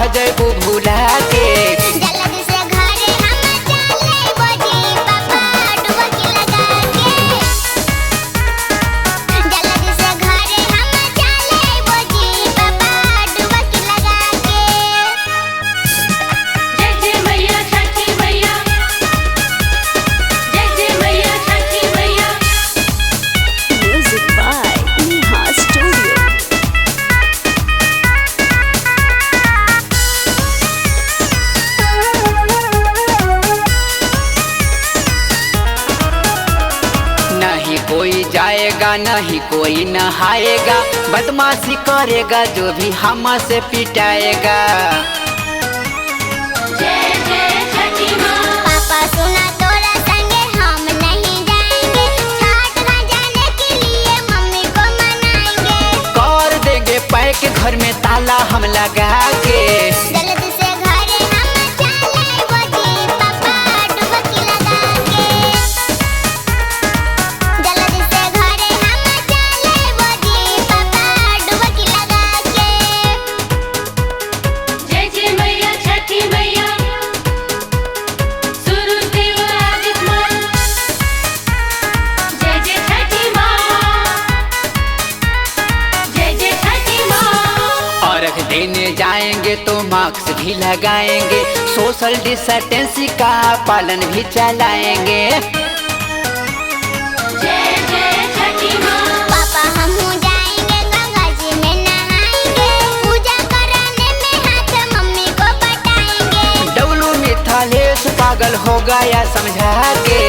रह जैबू भूला के। जल्दी से घरे हम चले बोजी पापा डुबकी लगा के। जल्दी से घरे हम चले बोजी पापा डुबकी लगा के। जय जय मैया छठी मैया, जय जय मैया छठी मैया। Music by Neha Studio. नहीं कोई जाएगा नहीं कोई नहाएगा, बदमाशी करेगा जो भी हमसे पिटाएगा। जय जय छठी माँ। पापा सुना तोरा संगे हम नहीं जाएंगे, छठ ना जाने के लिए मम्मी को मनाएंगे। कर देंगे पैक घर में ताला हम लगा के। जल्दी से घरे हम चले बोजी पापा डुबकी लगा के। जल्दी से घरे हम चले बोजी पापा डुबकी लगा के। जय जय मैया छठी मैया, सूरज देव आदित्य माँ। जय जय छठी माँ, जय जय छठी माँ। अर्घ देने जाएंगे तो मास्क भी लगाएंगे, सोशल डिस्टेंसिंग का पालन भी चलाएंगे। जय जय छठी माँ। पापा हम जाएंगे गंगा जी में नहाएंगे, पूजा कराने में हाथ मम्मी को बटाएंगे। डब्लू मिथालेश पागल हो गया समझा के।